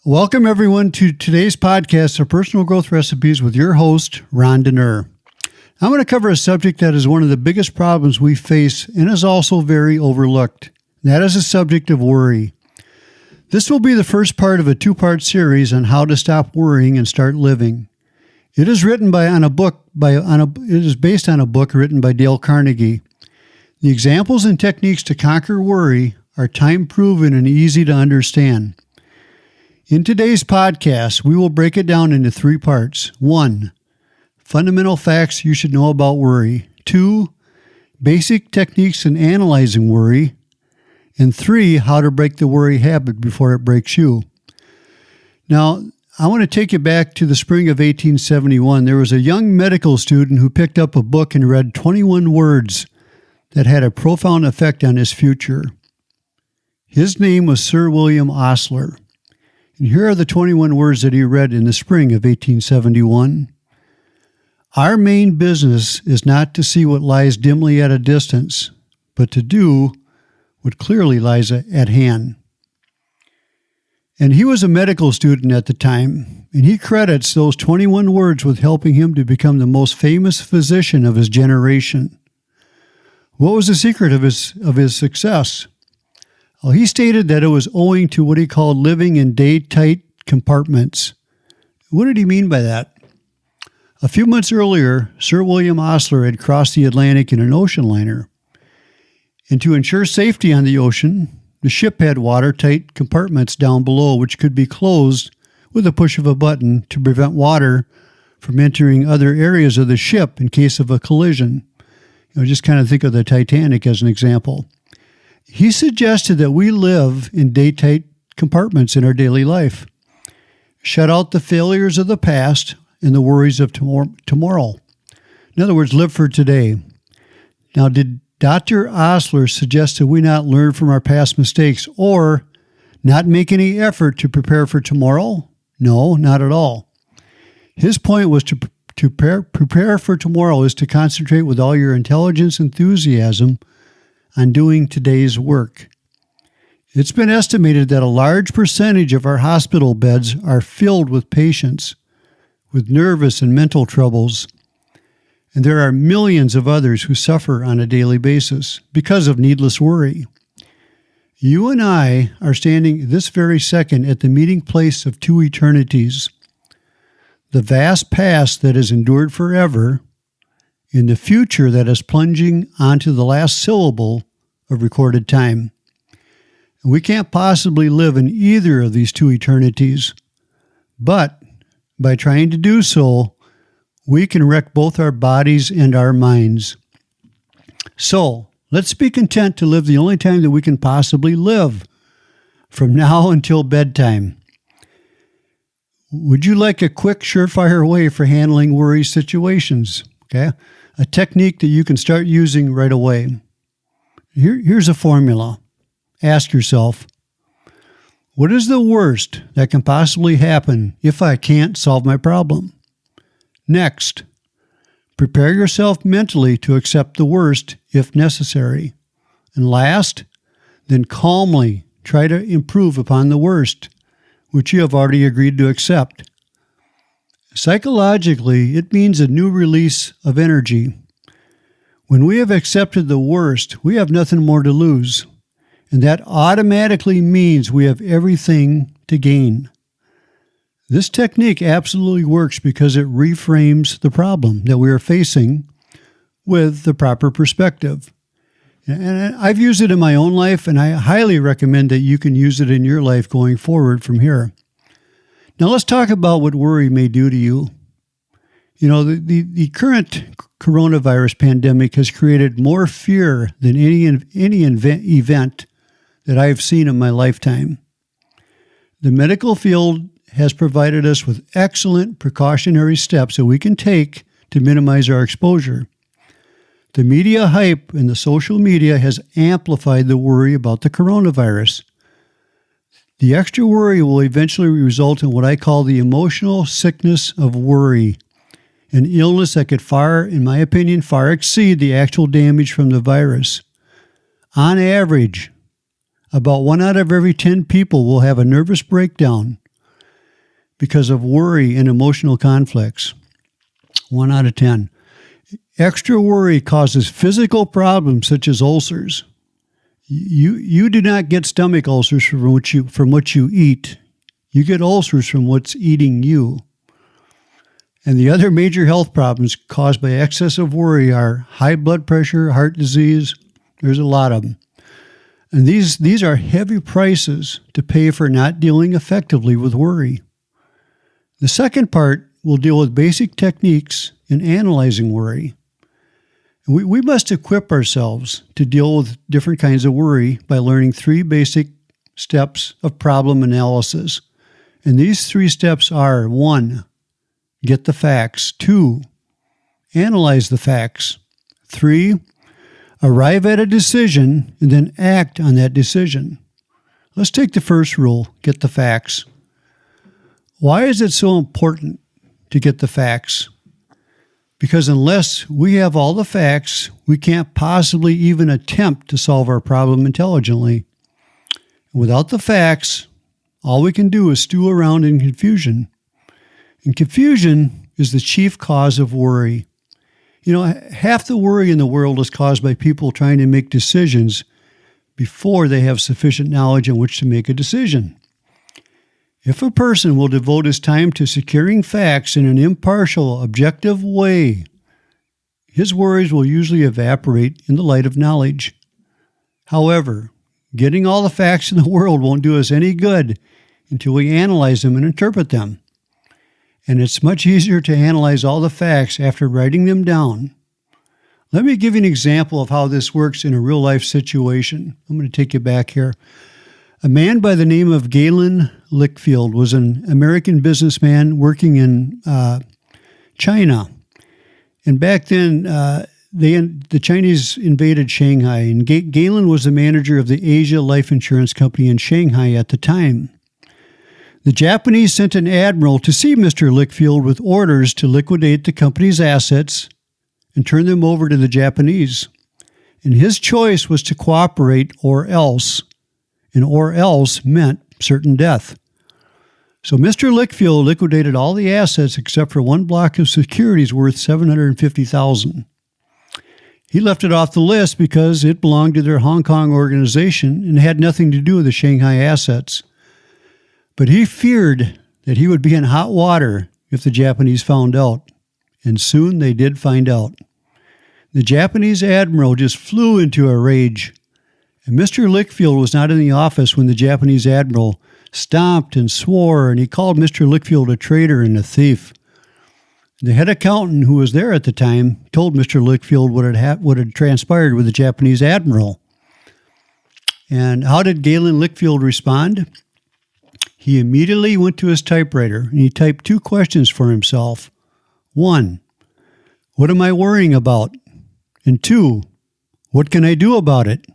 Welcome, everyone, to today's podcast of Personal Growth Recipes with your host, Ron Denner. I'm going to cover a subject that is one of the biggest problems we face and is also very overlooked. That is the subject of worry. This will be the first part of a two-part series on how to stop worrying and start living. It is based on a book written by Dale Carnegie. The examples and techniques to conquer worry are time-proven and easy to understand. In today's podcast, we will break it down into three parts. 1, fundamental facts you should know about worry. 2, basic techniques in analyzing worry. And 3, how to break the worry habit before it breaks you. Now, I want to take you back to the spring of 1871. There was a young medical student who picked up a book and read 21 words that had a profound effect on his future. His name was Sir William Osler. And here are the 21 words that he read in the spring of 1871. Our main business is not to see what lies dimly at a distance, but to do what clearly lies at hand. And he was a medical student at the time, and he credits those 21 words with helping him to become the most famous physician of his generation. What was the secret of his success? Well, he stated that it was owing to what he called living in day-tight compartments. What did he mean by that? A few months earlier, Sir William Osler had crossed the Atlantic in an ocean liner. And to ensure safety on the ocean, the ship had watertight compartments down below which could be closed with a push of a button to prevent water from entering other areas of the ship in case of a collision. Just kind of think of the Titanic as an example. He suggested that we live in day-tight compartments in our daily life. Shut out the failures of the past and the worries of tomorrow. In other words, live for today. Now, did Dr. Osler suggest that we not learn from our past mistakes or not make any effort to prepare for tomorrow? No, not at all. His point was to prepare for tomorrow is to concentrate with all your intelligence and enthusiasm on doing today's work. It's been estimated that a large percentage of our hospital beds are filled with patients with nervous and mental troubles, and there are millions of others who suffer on a daily basis because of needless worry. You and I are standing this very second at the meeting place of two eternities, the vast past that is endured forever, in the future that is plunging onto the last syllable of recorded time. And we can't possibly live in either of these two eternities, but by trying to do so, we can wreck both our bodies and our minds. So, let's be content to live the only time that we can possibly live, from now until bedtime. Would you like a quick, surefire way for handling worry situations? Okay, a technique that you can start using right away. Here's a formula. Ask yourself, what is the worst that can possibly happen if I can't solve my problem? Next, prepare yourself mentally to accept the worst if necessary. And last, then calmly try to improve upon the worst, which you have already agreed to accept. Psychologically, it means a new release of energy. When we have accepted the worst, we have nothing more to lose, and that automatically means we have everything to gain. This technique absolutely works because it reframes the problem that we are facing with the proper perspective. And I've used it in my own life, and I highly recommend that you can use it in your life going forward from here. Now let's talk about what worry may do to you. The current coronavirus pandemic has created more fear than any event that I've seen in my lifetime. The medical field has provided us with excellent precautionary steps that we can take to minimize our exposure. The media hype and the social media has amplified the worry about the coronavirus. The extra worry will eventually result in what I call the emotional sickness of worry, an illness that could in my opinion, far exceed the actual damage from the virus. On average, about 1 out of every 10 people will have a nervous breakdown, because of worry and emotional conflicts. 1 out of 10. Extra worry causes physical problems such as ulcers. You do not get stomach ulcers from what you eat. You get ulcers from what's eating you. And the other major health problems caused by excessive worry are high blood pressure, heart disease. There's a lot of them. And these are heavy prices to pay for not dealing effectively with worry. The second part will deal with basic techniques in analyzing worry. We must equip ourselves to deal with different kinds of worry by learning 3 basic steps of problem analysis. And these 3 steps are: 1, get the facts; 2, analyze the facts; 3, arrive at a decision and then act on that decision. Let's take the first rule, get the facts. Why is it so important to get the facts? Because unless we have all the facts, we can't possibly even attempt to solve our problem intelligently. Without the facts, all we can do is stew around in confusion. And confusion is the chief cause of worry. Half the worry in the world is caused by people trying to make decisions before they have sufficient knowledge on which to make a decision. If a person will devote his time to securing facts in an impartial, objective way, his worries will usually evaporate in the light of knowledge. However, getting all the facts in the world won't do us any good until we analyze them and interpret them. And it's much easier to analyze all the facts after writing them down. Let me give you an example of how this works in a real-life situation. I'm going to take you back here. A man by the name of Galen Lickfield was an American businessman working in China. And back then, the Chinese invaded Shanghai, and Galen was the manager of the Asia Life Insurance Company in Shanghai at the time. The Japanese sent an admiral to see Mr. Lickfield with orders to liquidate the company's assets and turn them over to the Japanese. And his choice was to cooperate or else. And or else meant certain death. So Mr. Lickfield liquidated all the assets except for one block of securities worth $750,000. He left it off the list because it belonged to their Hong Kong organization and had nothing to do with the Shanghai assets. But he feared that he would be in hot water if the Japanese found out, and soon they did find out. The Japanese admiral just flew into a rage. And Mr. Lickfield was not in the office when the Japanese admiral stomped and swore, and he called Mr. Lickfield a traitor and a thief. The head accountant, who was there at the time, told Mr. Lickfield what had transpired with the Japanese admiral. And how did Galen Lickfield respond? He immediately went to his typewriter, and he typed 2 questions for himself. 1, what am I worrying about? And 2, what can I do about it?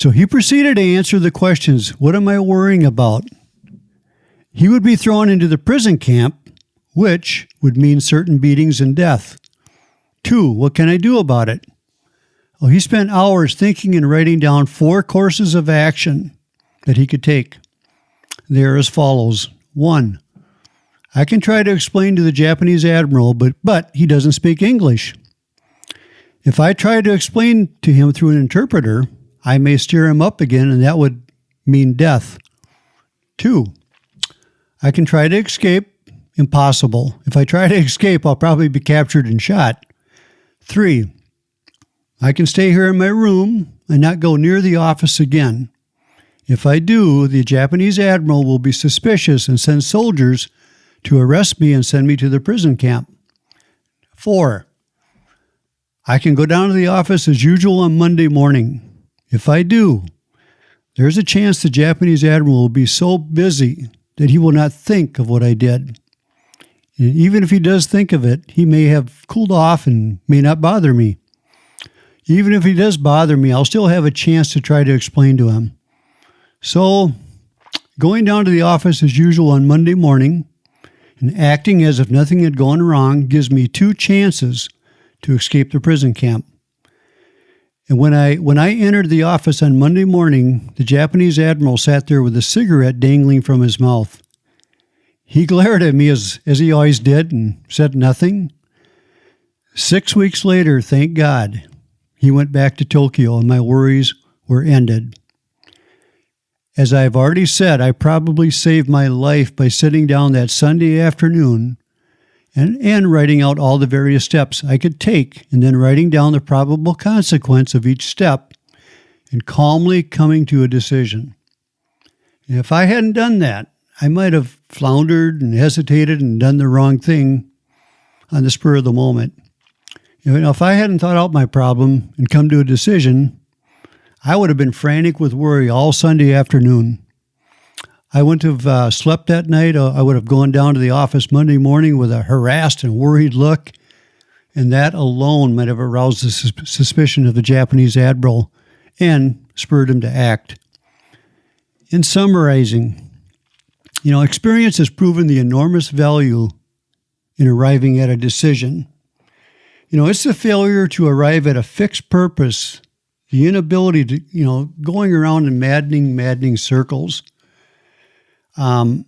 So he proceeded to answer the questions, what am I worrying about? He would be thrown into the prison camp, which would mean certain beatings and death. 2, what can I do about it? Well, he spent hours thinking and writing down 4 courses of action that he could take. They are as follows. 1, I can try to explain to the Japanese admiral, but he doesn't speak English. If I try to explain to him through an interpreter, I may stir him up again, and that would mean death. 2, I can try to escape. Impossible. If I try to escape, I'll probably be captured and shot. 3, I can stay here in my room and not go near the office again. If I do, the Japanese admiral will be suspicious and send soldiers to arrest me and send me to the prison camp. 4, I can go down to the office as usual on Monday morning. If I do, there's a chance the Japanese admiral will be so busy that he will not think of what I did. And even if he does think of it, he may have cooled off and may not bother me. Even if he does bother me, I'll still have a chance to try to explain to him. So, going down to the office as usual on Monday morning and acting as if nothing had gone wrong gives me 2 chances to escape the prison camp. And when I entered the office on Monday morning, the Japanese admiral sat there with a cigarette dangling from his mouth. He glared at me as he always did and said nothing. 6 weeks later, thank God, he went back to Tokyo and my worries were ended. As I've already said, I probably saved my life by sitting down that Sunday afternoon and writing out all the various steps I could take and then writing down the probable consequence of each step and calmly coming to a decision. And if I hadn't done that, I might have floundered and hesitated and done the wrong thing on the spur of the moment. If I hadn't thought out my problem and come to a decision, I would have been frantic with worry all Sunday afternoon. I wouldn't have slept that night. I would have gone down to the office Monday morning with a harassed and worried look, and that alone might have aroused the suspicion of the Japanese admiral and spurred him to act. In summarizing, experience has proven the enormous value in arriving at a decision. It's the failure to arrive at a fixed purpose, the inability to, going around in maddening circles that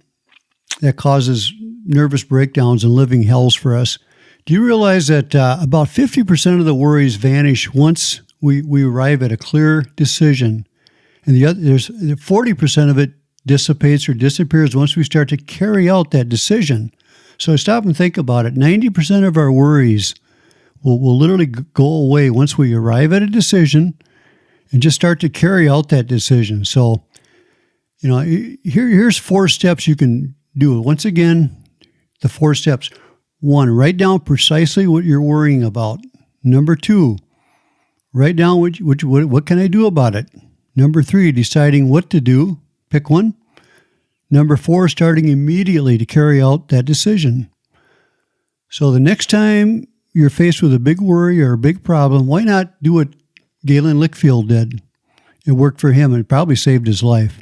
causes nervous breakdowns and living hells for us. Do you realize that about 50% of the worries vanish once we arrive at a clear decision, and there's 40% of it dissipates or disappears once we start to carry out that decision? So stop and think about it. 90% of our worries will literally go away once we arrive at a decision and just start to carry out that decision. So, here's 4 steps you can do. Once again, the 4 steps. 1, write down precisely what you're worrying about. Number 2, write down what can I do about it. Number 3, deciding what to do. Pick one. Number 4, starting immediately to carry out that decision. So the next time you're faced with a big worry or a big problem, why not do what Galen Lickfield did? It worked for him and it probably saved his life.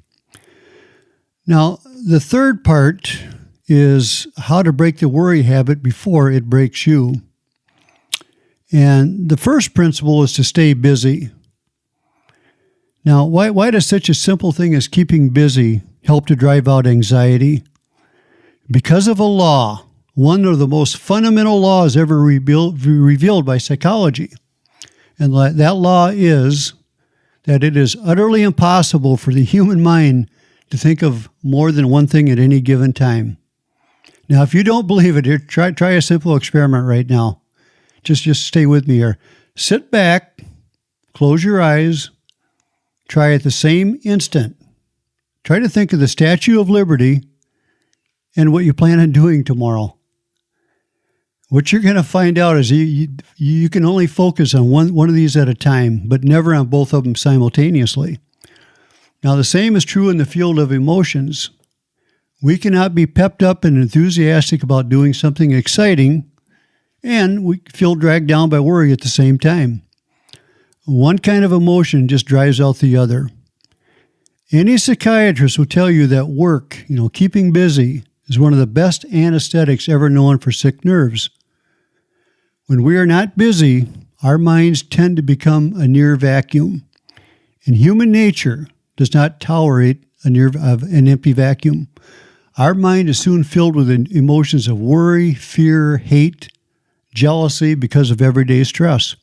Now, the third part is how to break the worry habit before it breaks you. And the first principle is to stay busy. Now, why does such a simple thing as keeping busy help to drive out anxiety? Because of a law, one of the most fundamental laws ever revealed by psychology. And that law is that it is utterly impossible for the human mind to think of more than one thing at any given time. Now, if you don't believe it, here, try a simple experiment right now. Just stay with me here. Sit back, close your eyes, try at the same instant. Try to think of the Statue of Liberty and what you plan on doing tomorrow. What you're going to find out is you can only focus on one of these at a time, but never on both of them simultaneously. Now, the same is true in the field of emotions. We cannot be pepped up and enthusiastic about doing something exciting, and we feel dragged down by worry at the same time. One kind of emotion just drives out the other. Any psychiatrist will tell you that work, keeping busy, is one of the best anesthetics ever known for sick nerves. When we are not busy, our minds tend to become a near vacuum. And human nature does not tolerate an empty vacuum. Our mind is soon filled with emotions of worry, fear, hate, jealousy because of everyday stress.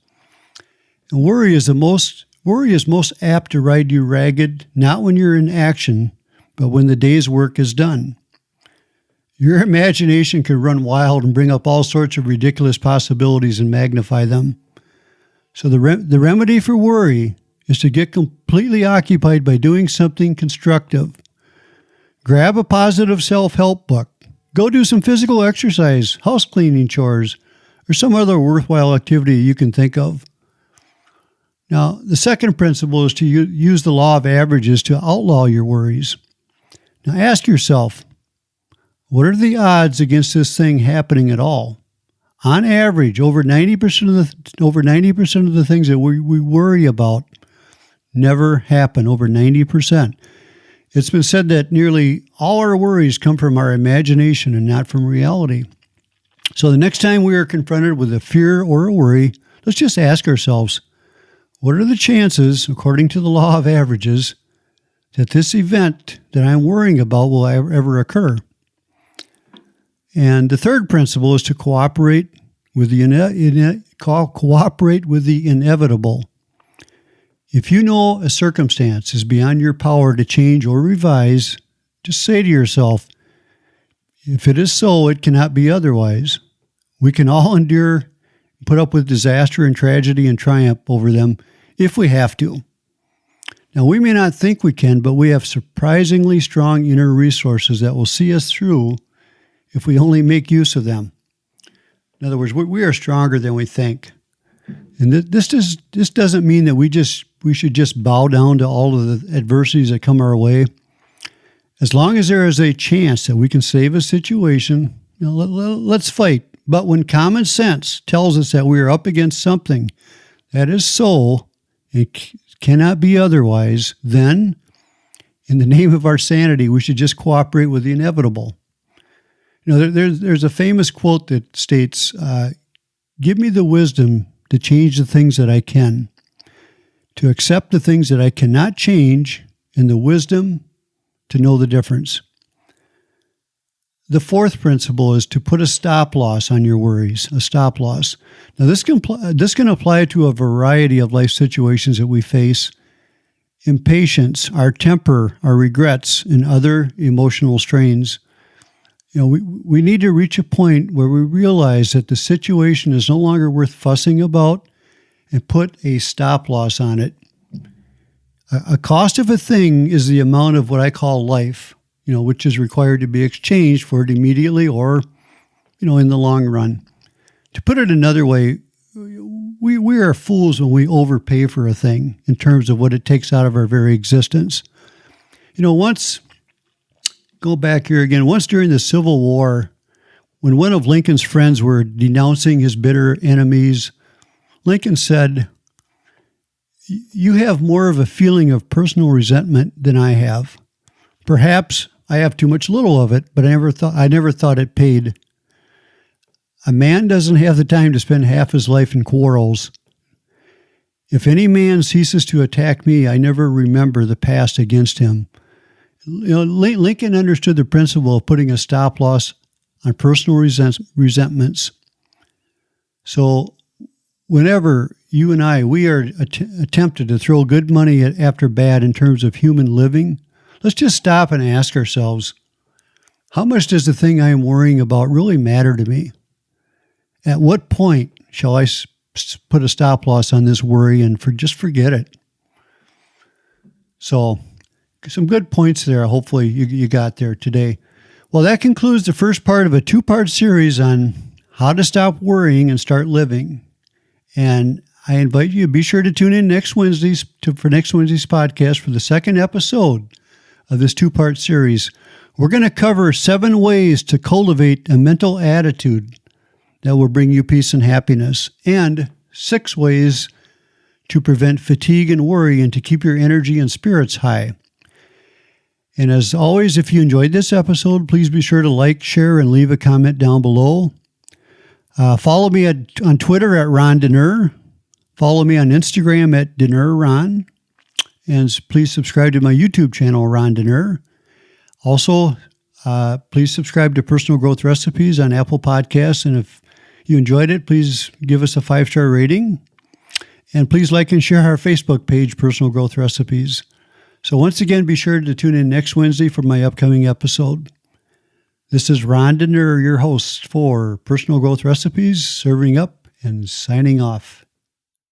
And worry is most apt to ride you ragged, not when you're in action, but when the day's work is done. Your imagination can run wild and bring up all sorts of ridiculous possibilities and magnify them. So the remedy for worry is to get completely occupied by doing something constructive. Grab a positive self-help book. Go do some physical exercise, house cleaning chores, or some other worthwhile activity you can think of. Now, the second principle is to use the law of averages to outlaw your worries. Now, ask yourself, what are the odds against this thing happening at all? On average, over 90% of the things that we worry about never happen. Over 90%. It's been said that nearly all our worries come from our imagination and not from reality. So the next time we are confronted with a fear or a worry, let's just ask ourselves, what are the chances, according to the law of averages, that this event that I'm worrying about will ever occur? And the third principle is to cooperate with the inevitable. If you know a circumstance is beyond your power to change or revise, just say to yourself, if it is so, it cannot be otherwise. We can all endure, put up with disaster and tragedy and triumph over them if we have to. Now, we may not think we can, but we have surprisingly strong inner resources that will see us through if we only make use of them. In other words, we are stronger than we think. And this doesn't mean that we should just bow down to all of the adversities that come our way. As long as there is a chance that we can save a situation, let's fight. But when common sense tells us that we are up against something that is so, it cannot be otherwise, then, in the name of our sanity, we should just cooperate with the inevitable. There's a famous quote that states, give me the wisdom to change the things that I can, to accept the things that I cannot change, and the wisdom to know the difference. The fourth principle is to put a stop loss on your worries, a stop loss. Now, this can apply to a variety of life situations that we face. Impatience, our temper, our regrets, and other emotional strains. We need to reach a point where we realize that the situation is no longer worth fussing about and put a stop loss on it. A cost of a thing is the amount of what I call life, which is required to be exchanged for it immediately or, in the long run. To put it another way, we are fools when we overpay for a thing in terms of what it takes out of our very existence. Go back here again. Once during the Civil War, when one of Lincoln's friends were denouncing his bitter enemies, Lincoln said, "You have more of a feeling of personal resentment than I have. Perhaps I have too much little of it, but I never thought it paid. A man doesn't have the time to spend half his life in quarrels. If any man ceases to attack me, I never remember the past against him." Lincoln understood the principle of putting a stop loss on personal resentments. So whenever you and we are tempted to throw good money after bad in terms of human living, let's just stop and ask ourselves, how much does the thing I am worrying about really matter to me? At what point shall I put a stop loss on this worry and just forget it? So, some good points there. Hopefully you got there today. Well, that concludes the first part of a two-part series on how to stop worrying and start living. And I invite you to be sure to tune in for next Wednesday's podcast for the second episode of this two-part series. We're going to cover 7 ways to cultivate a mental attitude that will bring you peace and happiness, and 6 ways to prevent fatigue and worry and to keep your energy and spirits high. And as always, if you enjoyed this episode, please be sure to like, share, and leave a comment down below. Follow me on Twitter at Ron Dener. Follow me on Instagram at DenerRon. And please subscribe to my YouTube channel, Ron Dener. Also, please subscribe to Personal Growth Recipes on Apple Podcasts. And if you enjoyed it, please give us a 5-star rating. And please like and share our Facebook page, Personal Growth Recipes. So once again, be sure to tune in next Wednesday for my upcoming episode. This is Ron Dener, your host for Personal Growth Recipes, serving up and signing off.